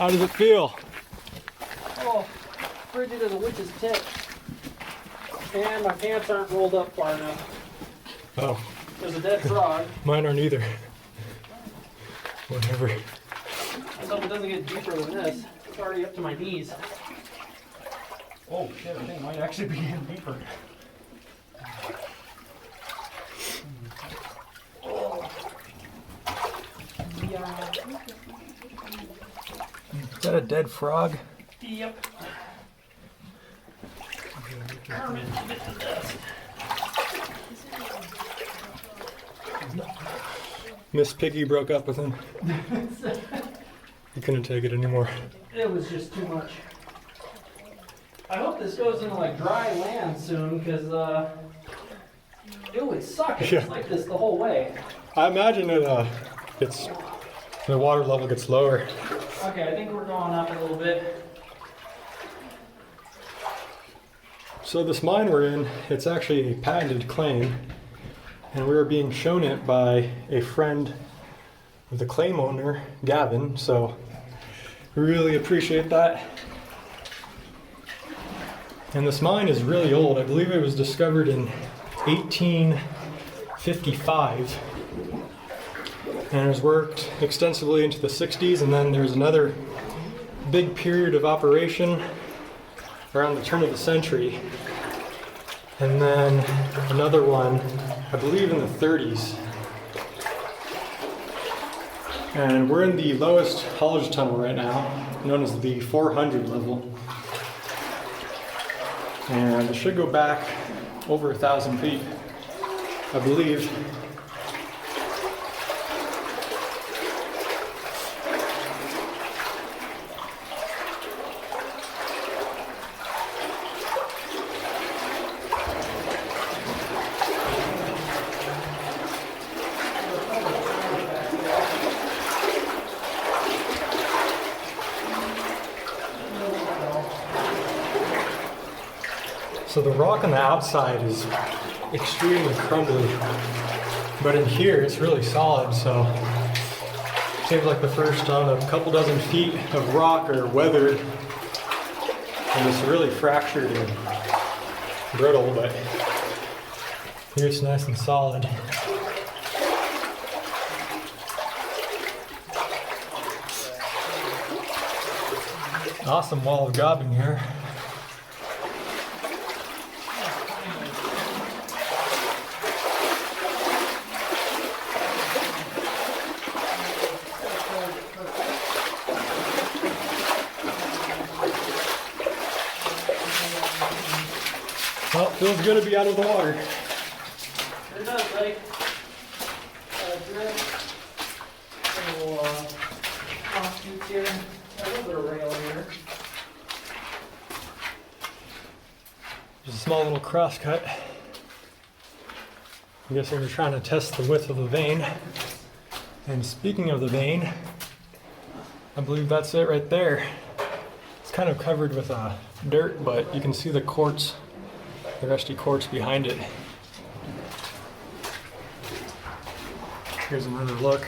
How does it feel? Oh, frigid as a witch's tit. And my pants aren't rolled up far enough. Oh. There's a dead frog. Mine aren't either. Whatever. I hope it doesn't get deeper than this. It's already up to my knees. Oh shit, I think it might actually be even deeper. Yeah. Is that a dead frog? Yep. Kermit, get to this. Miss Piggy broke up with him. He couldn't take it anymore. It was just too much. I hope this goes into like dry land soon, because it would suck if it's like this the whole way. I imagine the water level gets lower. Okay, I think we're going up a little bit. So this mine we're in, it's actually a patented claim, and we were being shown it by a friend of the claim owner, Gavyn, so we really appreciate that. And this mine is really old. I believe it was discovered in 1855, and it was worked extensively into the 60s, and then there's another big period of operation around the turn of the century, and then another one, I believe in the 30s. And we're in the lowest haulage tunnel right now, known as the 400 level. And it should go back over 1,000 feet, I believe. So the rock on the outside is extremely crumbly, but in here it's really solid. So it seems like the first a couple dozen feet of rock are weathered, and it's really fractured and brittle, but here it's nice and solid. Awesome wall of gobbing here. Well, feels good to be out of the water. It does, buddy. Drip. Little offshoots here. A little bit of rail here. Just a small little cross cut. I'm guessing we're trying to test the width of the vein. And speaking of the vein, I believe that's it right there. It's kind of covered with dirt, but you can see the quartz, the rusty quartz behind it. Here's another look.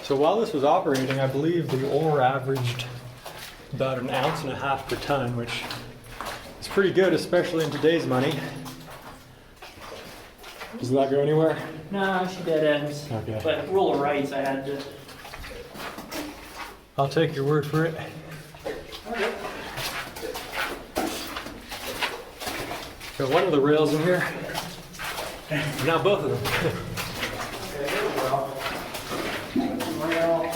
So while this was operating, I believe the ore averaged about 1.5 ounces per ton, which is pretty good, especially in today's money. Does that go anywhere? No, she dead ends. Okay. But rule of rights, I had to. I'll take your word for it. Okay. Got one of the rails in here. Now both of them. Okay, here we go. Rail.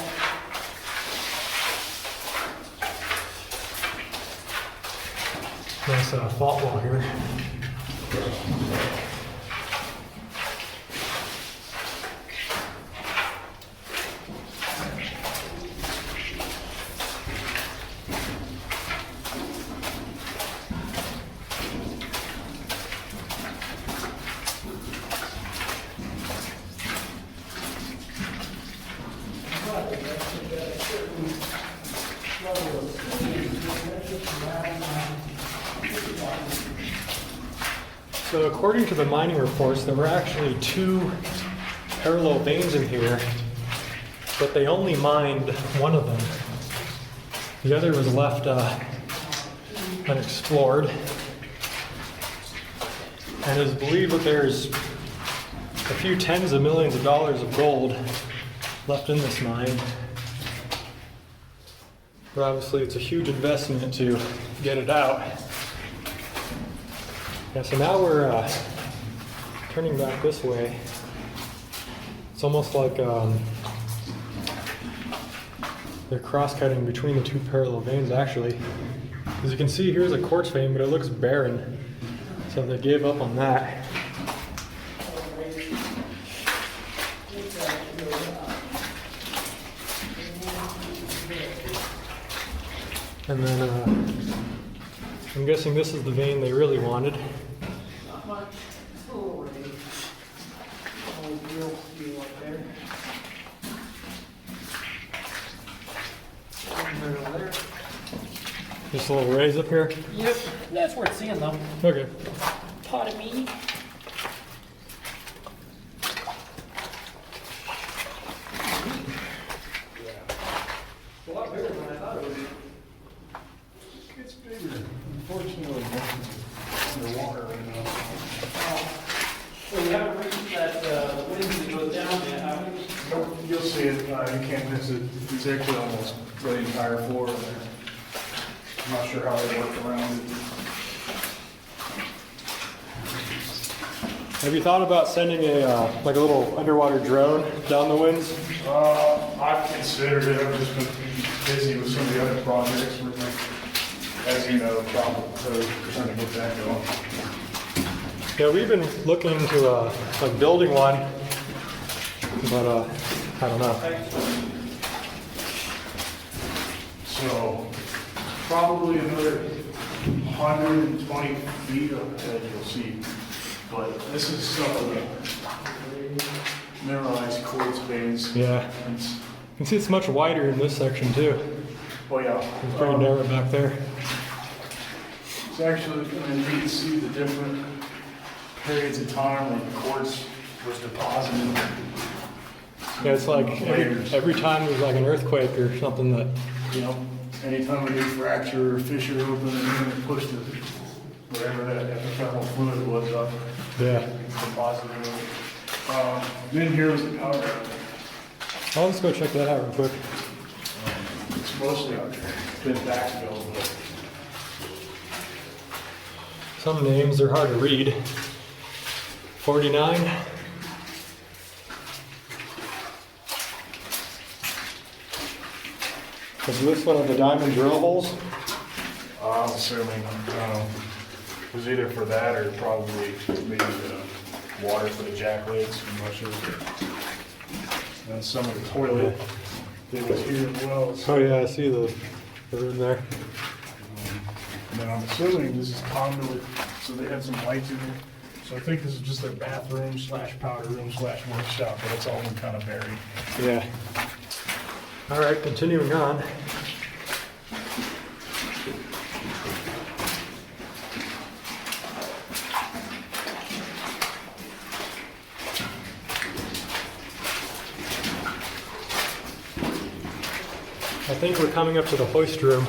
Nice fault wall here. So according to the mining reports, there were actually 2 parallel veins in here but they only mined one of them. The other was left unexplored. And it is believed that there's a few tens of millions of dollars of gold left in this mine. But obviously it's a huge investment to get it out. Yeah, so now we're turning back this way. It's almost like they're cross-cutting between the two parallel veins actually. As you can see, here's a quartz vein, but it looks barren. So they gave up on that. And then I'm guessing this is the vein they really wanted. Not much. It's a little rainy. Old real steel up there. Over there. Just a little raise up here. Yep, that's worth seeing though. Okay. Pardon me. It's a lot bigger than I thought it would be. It's bigger. Unfortunately, it's underwater right now. So we haven't reached that wind that goes down yet, have we? Nope, you'll see it. You can't miss it. It's actually almost the entire floor in there. I'm not sure how they work around it. Have you thought about sending a like a little underwater drone down the winds? I've considered it. I've just been busy with some of the other projects. We're like, as you know, probably trying to get that going. Yeah, we've been looking into like building one, but I don't know. So probably another 120 feet up ahead you'll see. But this is some of the mineralized quartz veins. Yeah, It's, you can see it's much wider in this section too. oh yeah. It's pretty narrow back there. It's actually, I mean, you can see the different periods of time when the quartz was deposited. Yeah, it's like every time there's like an earthquake or something that. You know, anytime we do fracture or fissure open and then push the, whatever that epithermal fluid was up, Yeah. deposited. Then here was the power outlet. Oh, let's go check that out real quick. It's mostly been backfilled, but Some names are hard to read. 49. Is this one of the diamond drill holes? I'm assuming, it was either for that or probably maybe the water for the jackrates. I'm not sure. And some of the toilet that was here as well. Oh yeah, I see the room there. And then I'm assuming this is conduit, so they had some lights in there. So I think this is just their bathroom slash powder room slash workshop, but it's all been kind of buried. Yeah. All right, continuing on. I think we're coming up to the hoist room.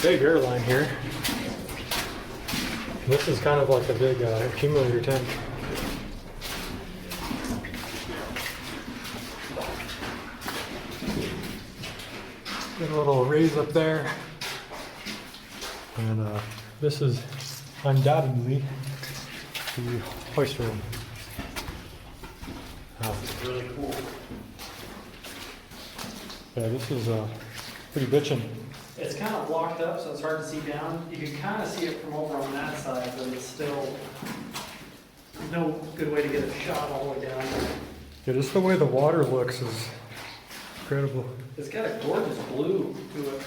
Big airline here. This is kind of like a big accumulator tank. Got a little raise up there. And this is undoubtedly the hoist room. Really cool. Yeah, this is pretty bitchin'. It's kind of blocked up, so it's hard to see down. You can kind of see it from over on that side, but it's still no good way to get a shot all the way down. Yeah, just the way the water looks is incredible. It's got a gorgeous blue to it.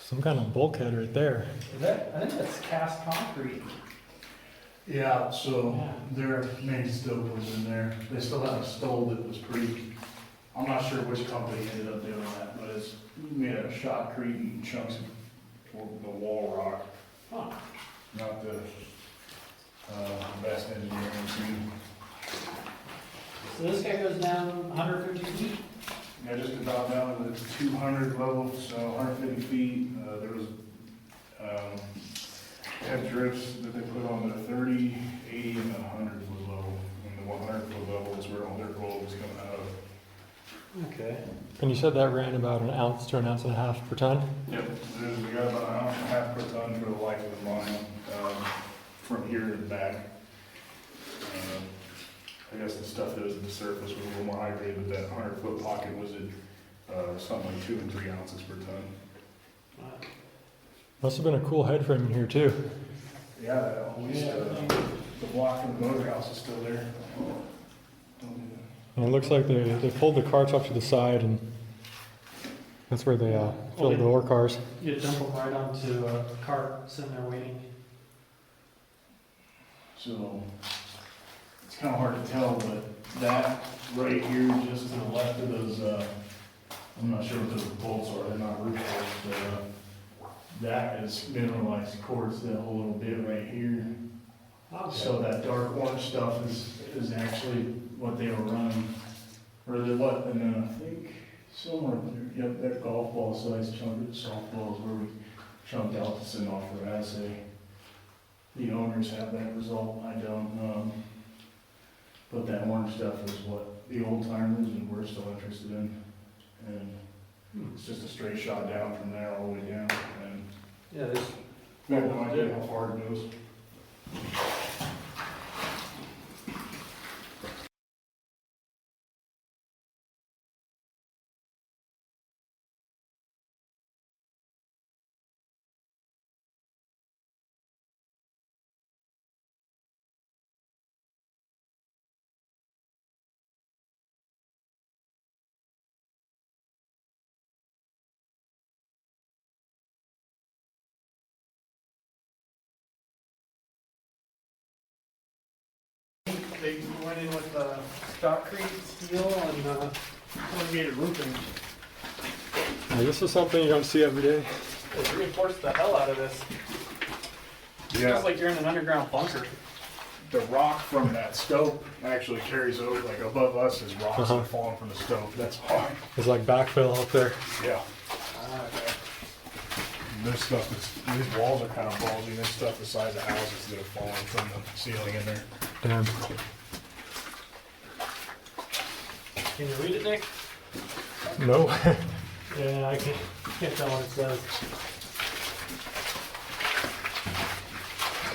Some kind of bulkhead right there. Is that? I think that's cast concrete. Yeah, so their main stope was in there. They still had a stove that was pretty, I'm not sure which company ended up doing that, but it's made out of shotcrete and chunks of the wall rock. Huh. Not the best engineering team. So this guy goes down 150 feet? Yeah, just about down to the 200 level, so 150 feet. There was head drifts that they put on the 30, 80, and the 100 foot level. And the 100 foot level is where all their gold was coming out of. Okay. And you said that ran about an ounce to an ounce and a half per ton? Yep, we got about an ounce and a half per ton for the life of the mine, from here to the back. I guess the stuff that was at the surface was a little more hydrated, but that 100 foot pocket was at something like 2 and 3 ounces per ton. Must have been a cool head frame in here too. Yeah, that hoist, the block from the motor house is still there. And it looks like they pulled the carts off to the side, and that's where they filled the ore cars. You dump them right onto a cart, sitting there waiting. So it's kind of hard to tell, but that right here, just to the left of those, I'm not sure what those bolts are, they're not root bolts, but that is mineralized quartz, that whole little bit right here. Okay. So that dark orange stuff is actually what they were running, or what, and then I think somewhere there, yep, that golf ball size chunk of the softball is where we chunked out to send off for assay. The owners have that result, I don't, but that orange stuff is what the old timers and we're still interested in. And it's just a straight shot down from there all the way down, and Yeah, there's. I have no idea how far it goes. They went in with shotcrete steel and corrugated roofing. Now, this is something you don't see every day. They reinforced the hell out of this. Yeah, Feels like you're in an underground bunker. the rock from that stope actually carries over, like above us is rocks that are falling from the stope, that's why. It's like backfill up there. Yeah. This stuff is, these walls are kind of bulgy, this stuff the size of houses that are falling from the ceiling in there. Damn. Can you read it, Nick? No. Yeah, I can't tell what it says.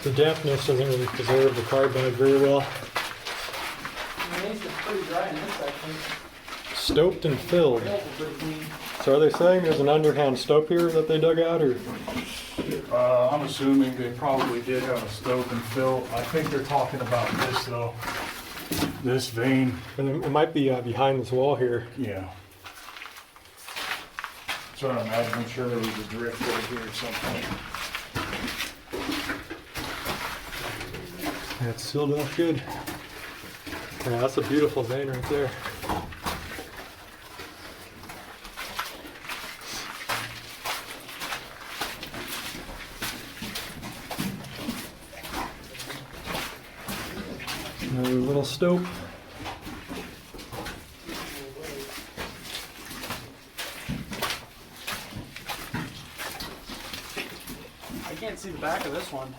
The dampness doesn't really preserve the carbide very well. At least it's pretty dry in this section. Stoped and filled. Rails are pretty clean. So are they saying there's an underhand stope here that they dug out, or? I'm assuming they probably did have a stope and fill. I think they're talking about this though. This vein. And it might be behind this wall here. Yeah. So I imagine, I'm sure there was a drift over here at some point. Yeah, it's sealed off good. Yeah, that's a beautiful vein right there. Another little stope. I can't see the back of this one,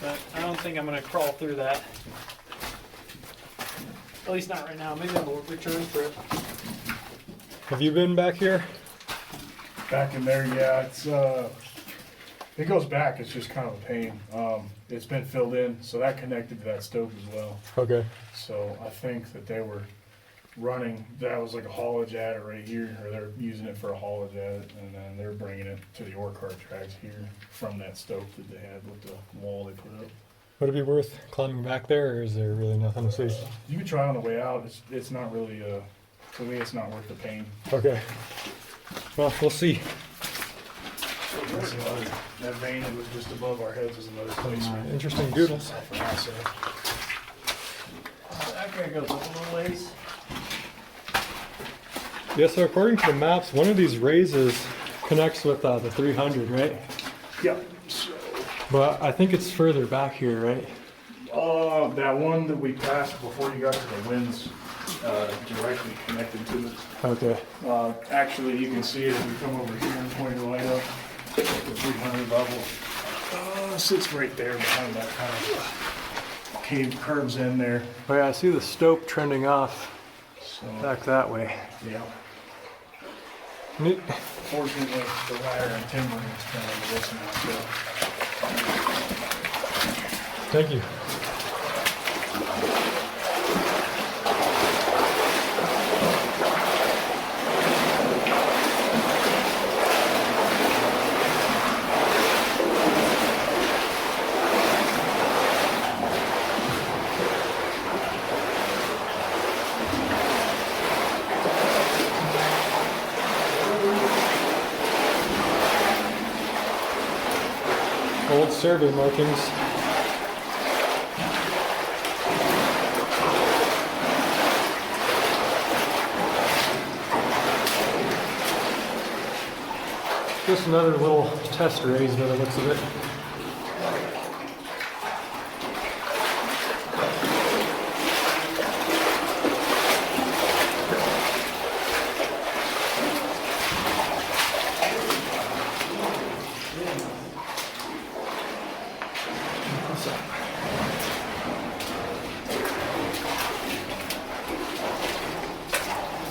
but I don't think I'm gonna crawl through that. At least not right now. Maybe I'll return for it. Have you been back here? Back in there, yeah, it's, it goes back, it's just kind of a pain. It's been filled in, so that connected to that stope as well. Okay. So I think that they were running, that was like a haulage adit right here, or they're using it for a haulage adit, and then they're bringing it to the ore cart tracks here from that stope that they had with the wall they put up. Would it be worth climbing back there, or is there really nothing to see? You can try on the way out, it's not really, to me, it's not worth the pain. Okay. Well, we'll see. Let's That vein that was just above our heads was another place. Interesting doodles. That guy goes up a little ways. Yeah, so according to the maps, one of these raises connects with the 300, right? Yeah. So, But I think it's further back here, right? that one that we passed before you got to the winds, directly connected to it. Okay. Actually, you can see it if you come over here and point your light up at the 300 level. Sits right there behind that kind of cave, curves in there. Oh yeah, I see the stope trending off So, back that way. yeah. Neat. Fortunately, the ladder and timber is kind of this now, Thank you. Old survey markings. Just another little test raise by the looks of it.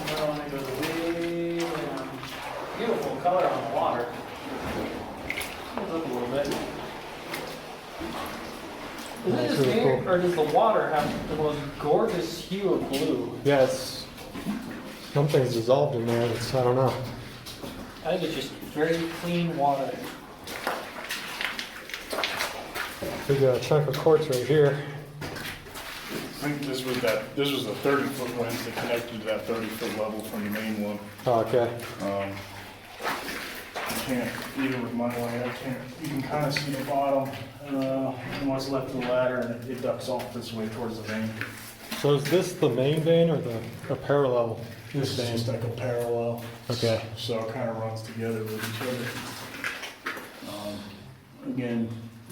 Another one that goes way down. Beautiful color on the water. Comes up a little bit. Is it That's just really me, cool. or does the water have the most gorgeous hue of blue? Yeah, it's something's dissolved in there. I don't know. I think it's just very clean water. Big chunk of quartz right here. I think this was the 30-foot winds that connected to that 30-foot level from the main one. Oh, okay. I can't, even with my light, you can kind of see the bottom, and what's left of the ladder, and it ducks off this way towards the vein. So is this the main vein or a parallel? This is just like a parallel. Okay. So it kind of runs together with each other. Again,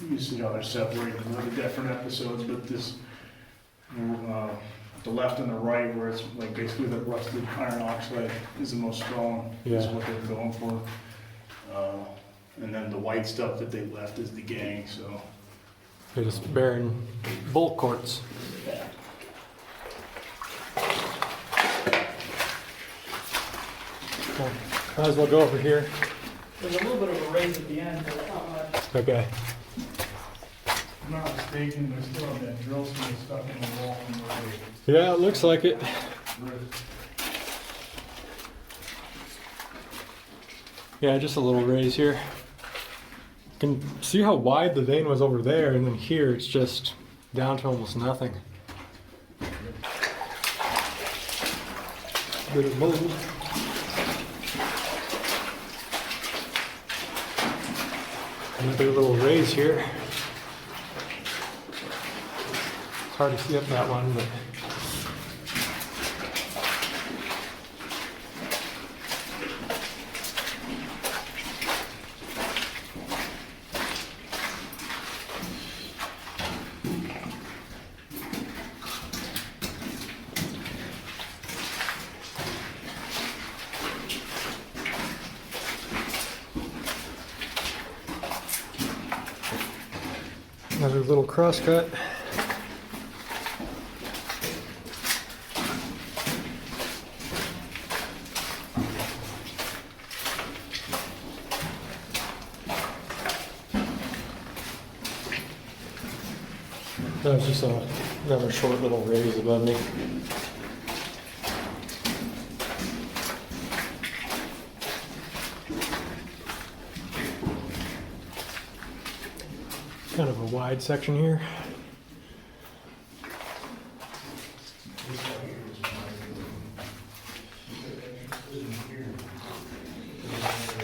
you see how they're separated in the different episodes, but this, the left and the right, where it's like basically the rusted iron oxide is the most strong, is Yeah. what they're going for. And then the white stuff that they left is the gang, so. They're just bearing bulk quartz. Yeah. Well, might as well go over here. There's a little bit of a raise at the end, but not much. Okay. If I'm not mistaken, there's still that drill string stuck in the wall from where Yeah, it looks like it. they. Yeah, just a little raise here. You can see how wide the vein was over there, and then here it's just down to almost nothing. Bit of mold. Another little raise here. It's hard to see up that one, but another little cross cut. That was just another short little raise above me. Kind of a wide section here.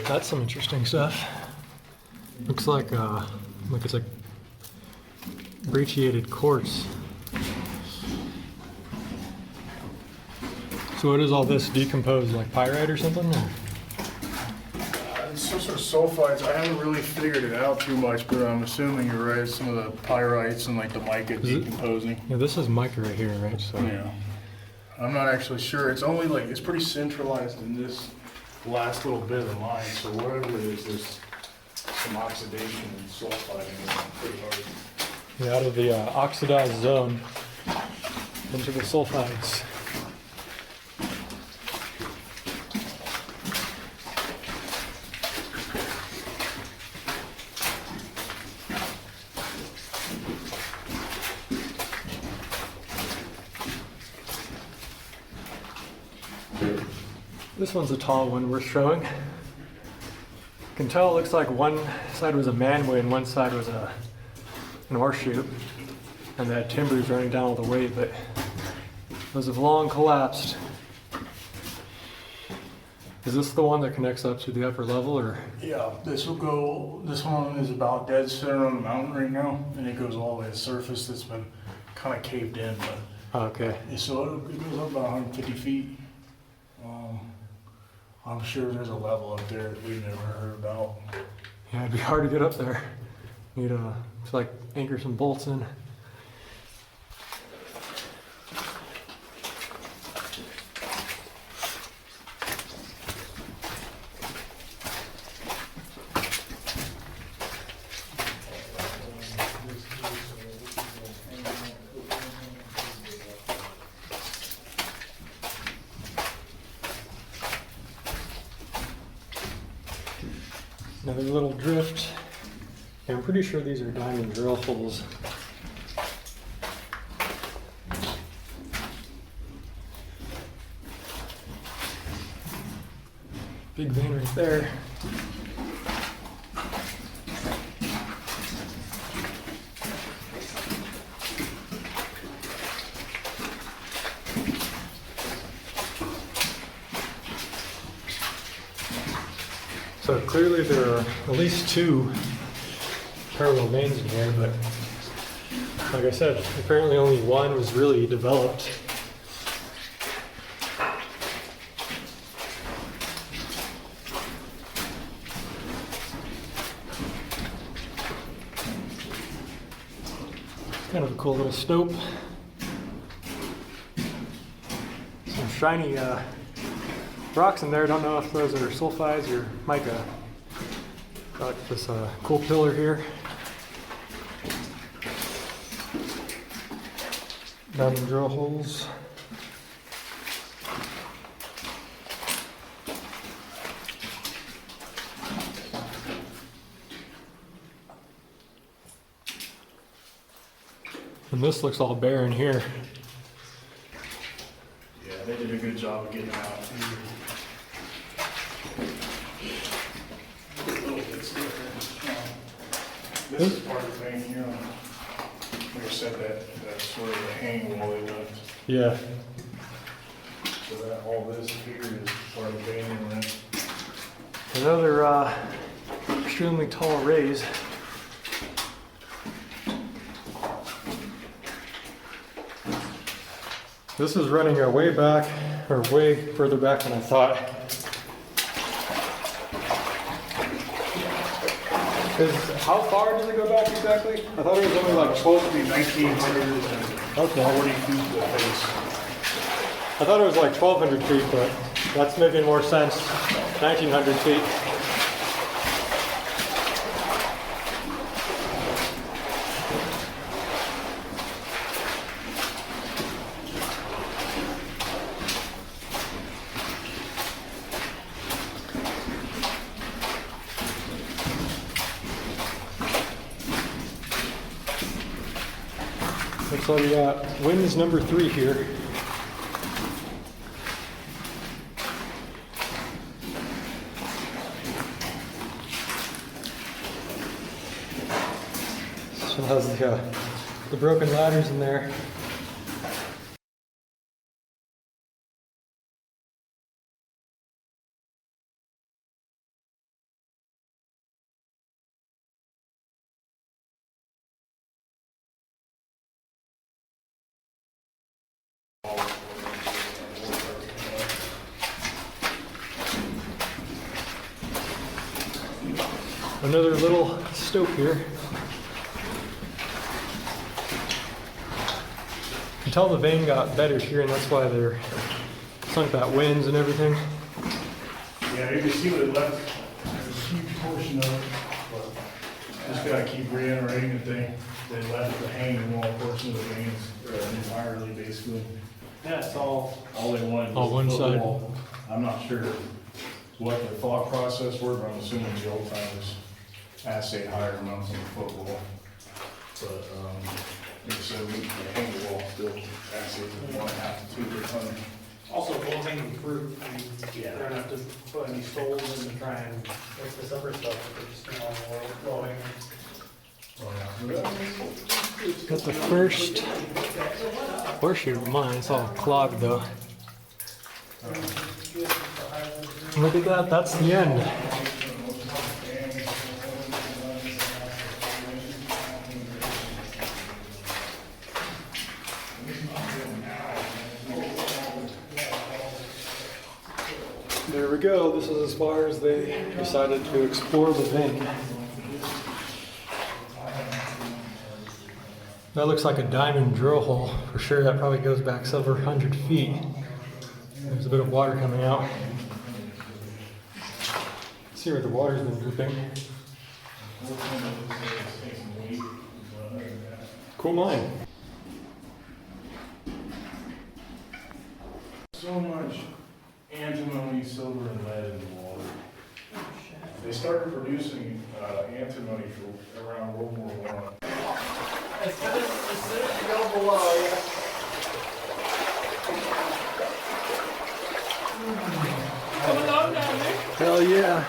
That's some interesting stuff. Looks like it's like brachiated quartz. So what is all this decomposed, like pyrite or something? Or? It's some sort of sulfides. I haven't really figured it out too much, but I'm assuming you're right. Some of the pyrites and like the mica decomposing. Yeah, this is mica right here, right? So. Yeah. I'm not actually sure. It's only like, it's pretty centralized in this last little bit of the mine. So whatever it is, there's some oxidation and sulfiding in it pretty hard. Yeah, out of the oxidized zone into the sulfides. This one's a tall one worth showing. You can tell it looks like one side was a manway and one side was an ore chute. And that timbers running down all the way, but those have long collapsed. Is this the one that connects up to the upper level, or? Yeah, this one is about dead center on the mountain right now, and it goes all the way to the surface that's been kind of caved in, but. Okay. So it goes up about 150 feet. I'm sure there's a level up there that we've never heard about. Yeah, it'd be hard to get up there. Need to like anchor some bolts in. Another little drift. Yeah, I'm pretty sure these are diamond drill holes. Big vein right there. So clearly there are at least two parallel veins in here, but like I said, apparently only one was really developed. Kind of a cool little stope. Some shiny rocks in there. Don't know if those are sulfides or mica. Got this cool pillar here. Diamond drill holes. And this looks all barren here. Yeah, they did a good job of getting it out. This is part of the thing here. Like I said, that's sort of the hanging wall they left. Yeah. So that all this here is part of the vein in there. Another extremely tall raise. This is running way back, or way further back than I thought. How far does it go back exactly? I thought it was only like Supposed to be 1,940 Okay. feet to the face. I thought it was like 1,200 feet, but that's making more sense. 1,900 feet. Looks like we got wins number 3 here. Still has the broken ladders in there. Another little stope here. You can tell the vein got better here, and that's why they're sunk that winds and everything. Yeah, you can see what it left. There's a huge portion of it, but just gotta keep reiterating that they left the hanging wall portion of the veins entirely, basically. That's all. All they wanted Oh, was one the side. footwall. I'm not sure what their thought process were, but I'm assuming the old timers assayed higher amounts on the footwall. But, like I said, the hanging wall still assays at 1.5 to 2 per ton. Also, low hanging fruit. I mean, they don't have to put any stoles in to try and fix this upper stuff. They're just, low hanging. Got the first horseshoe of mine. It's all clogged though. Look at that, that's the end. There we go, this is as far as they decided to explore the vein. That looks like a diamond drill hole for sure. That probably goes back several hundred feet. There's a bit of water coming out. See where the water's been dripping. Cool mine. So much antimony, silver, and lead in the water. They started producing antimony for around World War I. As soon as you go below, Coming on down there. Hell yeah.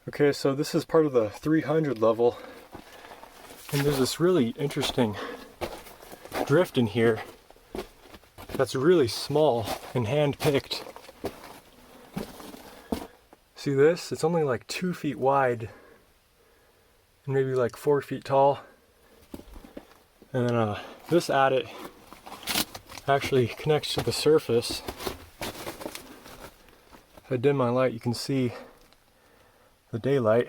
Okay, so this is part of the 300 level, and there's this really interesting drift in here that's really small and hand-picked. See this? It's only like 2 feet wide and maybe like 4 feet tall. And then this adit actually connects to the surface. If I dim my light, you can see the daylight.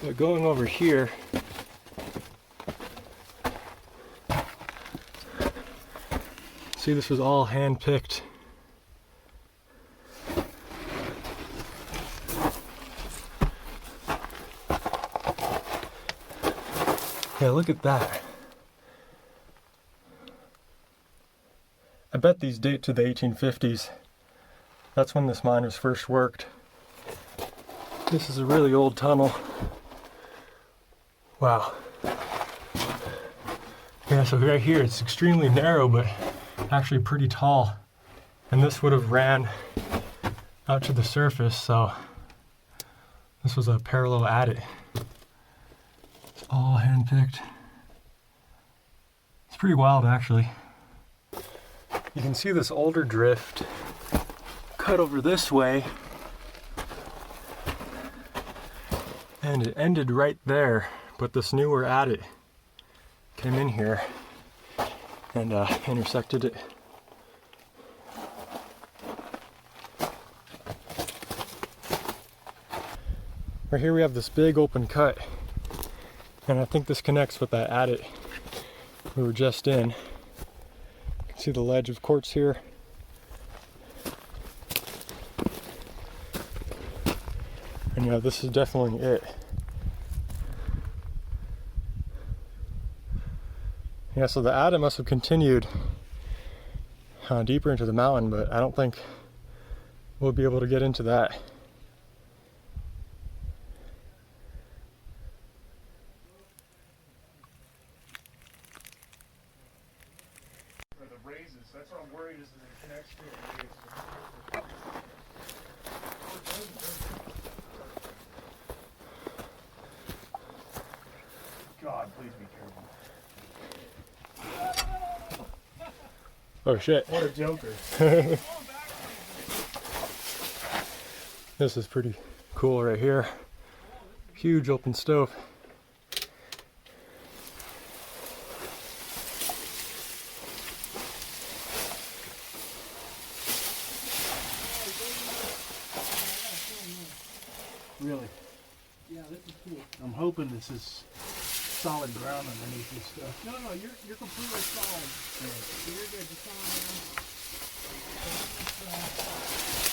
But going over here, see, this was all hand-picked. Yeah, look at that. I bet these date to the 1850s. That's when this mine was first worked. This is a really old tunnel. Wow. Yeah, so right here it's extremely narrow, but actually pretty tall. And this would have ran out to the surface, so this was a parallel adit. It's all hand-picked. It's pretty wild, actually. You can see this older drift cut over this way, and it ended right there, but this newer adit came in here and intersected it. Right here we have this big open cut, and I think this connects with that adit we were just in. You can see the ledge of quartz here. And yeah, this is definitely it. Yeah, so the adit must have continued deeper into the mountain, but I don't think we'll be able to get into that. For the raises, that's what I'm worried is that it connects to it. God, please be careful. Oh shit. What a joker. This is pretty cool right here. Huge open stove. Really? Yeah, this is cool. I'm hoping this is solid ground underneath this stuff. No, you're completely solid. So you're good. Just come on down.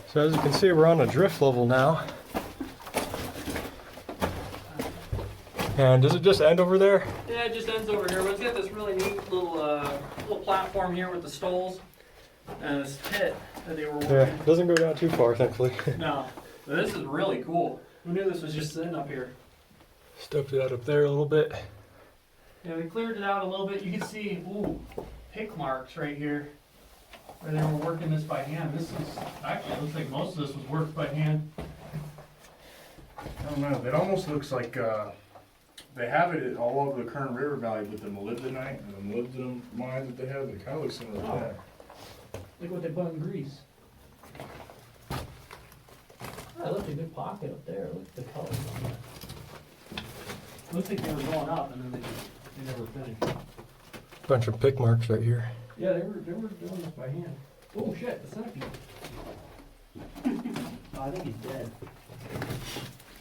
So as you can see, we're on a drift level now. And does it just end over there? Yeah, it just ends over here. But it's got this really neat little platform here with the stoles and this pit that they were working. Yeah, it doesn't go down too far, thankfully. No, but this is really cool. Who knew this was just sitting up here? Stoked it out up there a little bit. Yeah, we cleared it out a little bit. You can see, pick marks right here where they were working this by hand. This is actually, it looks like most of this was worked by hand. I don't know. It almost looks like they have it all over the Kern River Valley with the molybdenite and the molybdenum mines that they have. It kind of looks similar to that. Look what they put in grease. That looks a good pocket up there. Look at the colors on that. Looks like they were going up and then they never finished. Bunch of pick marks right here. Yeah, they were doing this by hand. Oh shit, the centipede. Oh, I think he's dead.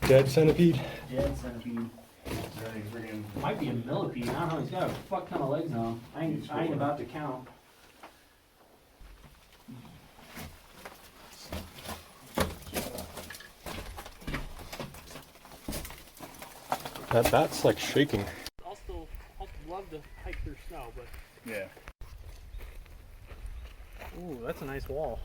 Dead centipede. Dead centipede. Might be a millipede. I don't know. He's got a fuck ton of legs on him. I ain't about to count. That bat's like shaking. I'll love to hike through snow, but Yeah. ooh, that's a nice wall.